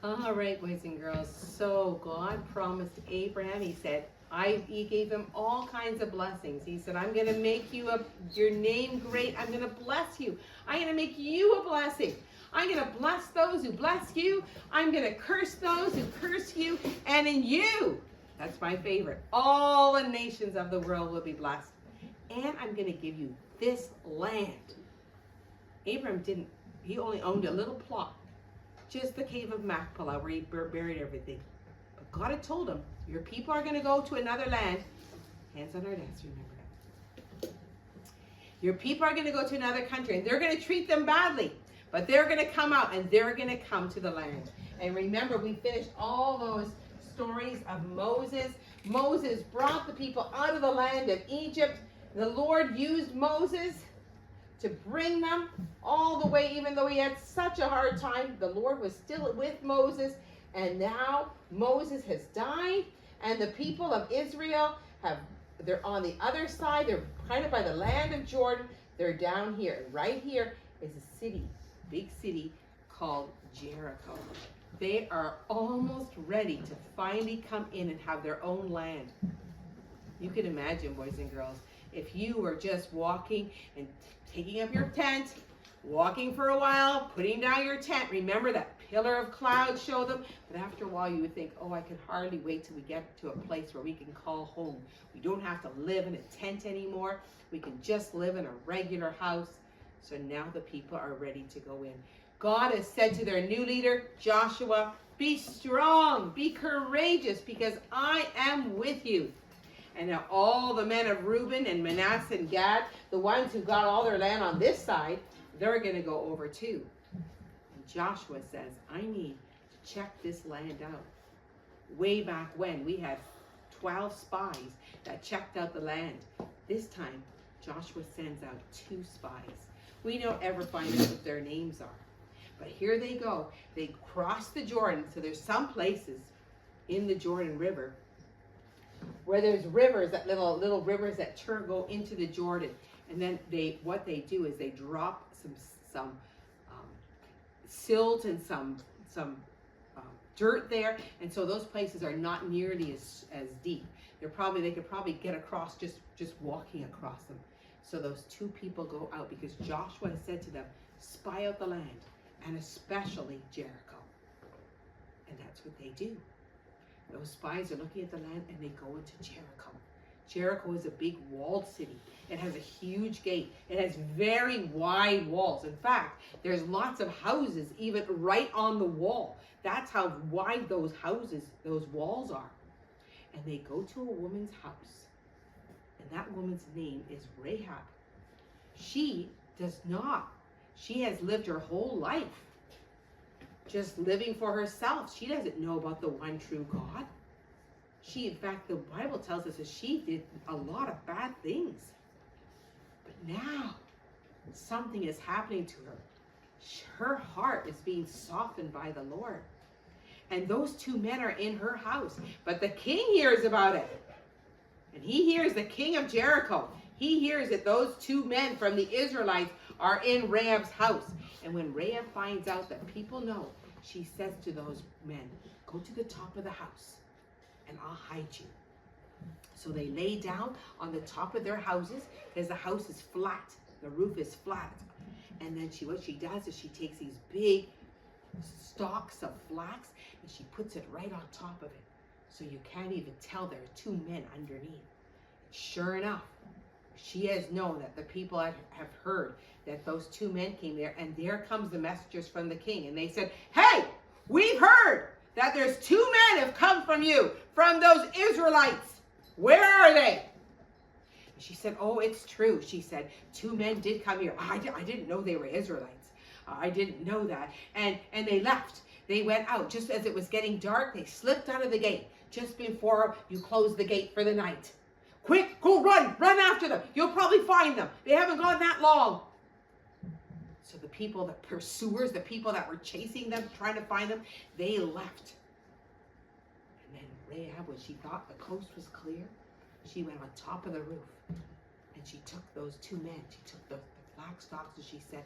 All right, boys and girls. So God promised Abraham, he said, he gave him all kinds of blessings. He said, I'm going to make your name great. I'm going to bless you. I'm going to make you a blessing. I'm going to bless those who bless you. I'm going to curse those who curse you. And in you, that's my favorite, all the nations of the world will be blessed. And I'm going to give you this land. Abraham he only owned a little plot. Just the cave of Machpelah where he buried everything. But God had told him, your people are going to go to another land. Hands on our necks, remember that. Your people are going to go to another country and they're going to treat them badly. But they're going to come out and they're going to come to the land. And remember, we finished all those stories of Moses. Moses brought the people out of the land of Egypt. The Lord used Moses to bring them all the way, even though he had such a hard time. The Lord was still with Moses, and now Moses has died, and the people of Israel they're on the other side. They're kind of by the land of Jordan. They're down here. And right here is a city, big city called Jericho. They are almost ready to finally come in and have their own land. You can imagine, boys and girls, if you were just walking and taking up your tent, walking for a while, putting down your tent. Remember that pillar of cloud showed them? But after a while you would think, oh, I can hardly wait till we get to a place where we can call home. We don't have to live in a tent anymore. We can just live in a regular house. So now the people are ready to go in. God has said to their new leader, Joshua, be strong, be courageous, because I am with you. And now all the men of Reuben and Manasseh and Gad, the ones who got all their land on this side, they're going to go over too. And Joshua says, I need to check this land out. Way back when, we had 12 spies that checked out the land. This time, Joshua sends out 2 spies. We don't ever find out what their names are. But here they go. They cross the Jordan. So there's some places in the Jordan River where there's rivers, that little rivers that go into the Jordan, and then what they do is they drop some silt and some dirt there, and so those places are not nearly as deep. They could probably get across just walking across them. So those 2 people go out because Joshua has said to them, spy out the land, and especially Jericho. And that's what they do. Those spies are looking at the land and they go into Jericho. Jericho is a big walled city. It has a huge gate. It has very wide walls. In fact, there's lots of houses even right on the wall. That's how wide those walls are. And they go to a woman's house. And that woman's name is Rahab. She has lived her whole life just living for herself. She doesn't know about the one true God. In fact, the Bible tells us that she did a lot of bad things. But now, something is happening to her. Her heart is being softened by the Lord. And those 2 men are in her house. But the king hears about it. And he hears the king of Jericho. He hears that those 2 men from the Israelites are in Rahab's house. And when Rahab finds out that people know, she says to those men, go to the top of the house and I'll hide you. So they lay down on the top of their houses because the house is flat. The roof is flat. And then what she does is she takes these big stalks of flax and she puts it right on top of it. So you can't even tell there are 2 men underneath. Sure enough, she has known that the people have heard that those 2 men came there, and there comes the messengers from the king. And they said, hey, we've heard that there's 2 men have come from you, from those Israelites. Where are they? And she said, oh, it's true. She said, 2 men did come here. I didn't know they were Israelites. I didn't know that. And they left. They went out. Just as it was getting dark, they slipped out of the gate just before you closed the gate for the night. Quick, go run after them. You'll probably find them. They haven't gone that long. So the people, the pursuers, the people that were chasing them, trying to find them, they left. And then Rahab, when she thought the coast was clear, she went on top of the roof. And she took those 2 men. She took the flax stalks and she said,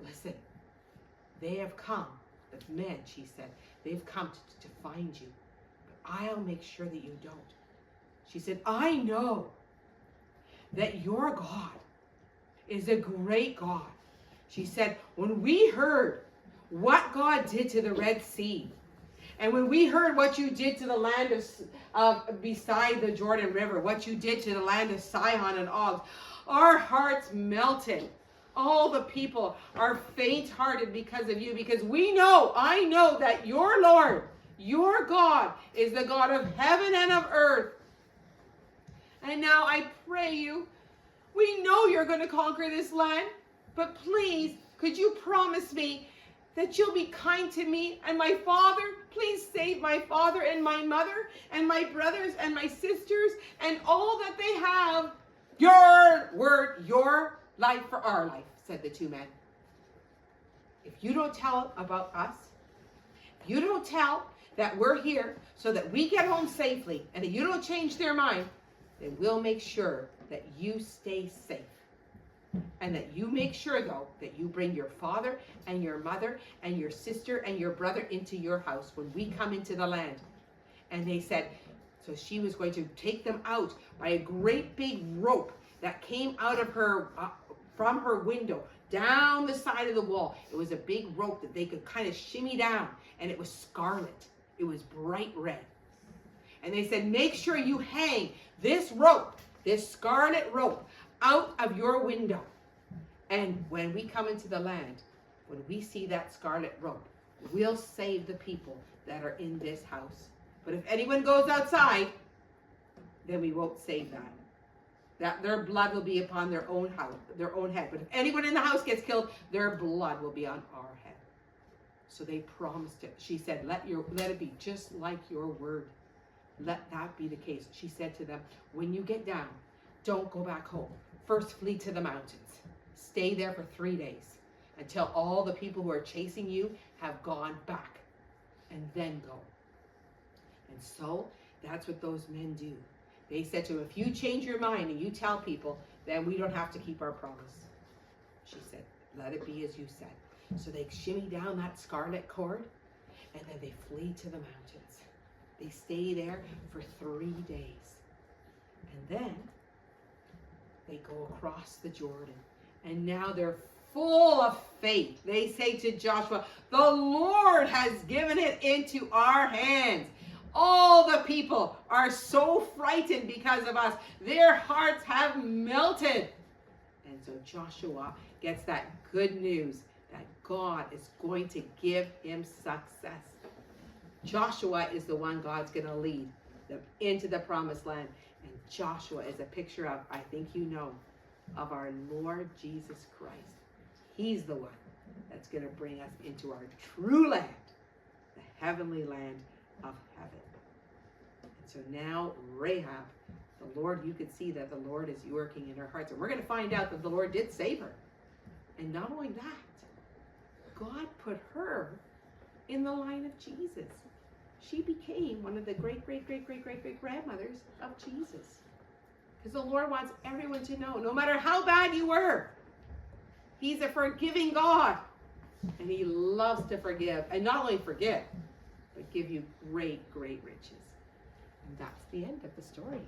listen, they have come The men, she said, they've come to find you, but I'll make sure that you don't. She said, I know that your God is a great God. She said, when we heard what God did to the Red Sea, and when we heard what you did to the land of beside the Jordan River, what you did to the land of Sihon and Og, our hearts melted. All the people are faint-hearted because of you, because I know that your Lord, your God, is the God of heaven and of earth. And now I pray you, we know you're going to conquer this land, but please, could you promise me that you'll be kind to me and my father? Please save my father and my mother and my brothers and my sisters and all that they have. Your word, your life for our life, said the two men. If you don't tell about us, if you don't tell that we're here so that we get home safely, and if you don't change their mind, then we'll make sure that you stay safe. And that you make sure, though, that you bring your father and your mother and your sister and your brother into your house when we come into the land. And they said, so she was going to take them out by a great big rope that came out of her, from her window, down the side of the wall. It was a big rope that they could kind of shimmy down, and it was scarlet. It was bright red. And they said, make sure you hang this rope, this scarlet rope, out of your window. And when we come into the land, when we see that scarlet rope, we'll save the people that are in this house. But if anyone goes outside, then we won't save that. That their blood will be upon their own house, their own head. But if anyone in the house gets killed, their blood will be on our head. So they promised it. She said, let it be just like your word. Let that be the case. She said to them, when you get down, don't go back home. First, flee to the mountains. Stay there for 3 days until all the people who are chasing you have gone back, and then go. And so that's what those men do. They said to him, if you change your mind and you tell people, then we don't have to keep our promise. She said, let it be as you said. So they shimmy down that scarlet cord, and then they flee to the mountains. They stay there for 3 days. And then they go across the Jordan. And now they're full of faith. They say to Joshua, the Lord has given it into our hands. All the people are so frightened because of us. Their hearts have melted. And so Joshua gets that good news that God is going to give him success. Joshua is the one God's going to lead them into the promised land. And Joshua is a picture of, I think you know, of our Lord Jesus Christ. He's the one that's going to bring us into our true land, the heavenly land of heaven. And so now Rahab, the Lord, you could see that the Lord is working in her hearts. And we're going to find out that the Lord did save her. And not only that, God put her in the line of Jesus. She became one of the great-great-great-great-great-great-grandmothers of Jesus. Because the Lord wants everyone to know, no matter how bad you were, He's a forgiving God. And He loves to forgive. And not only forgive, but give you great, great riches. And that's the end of the story.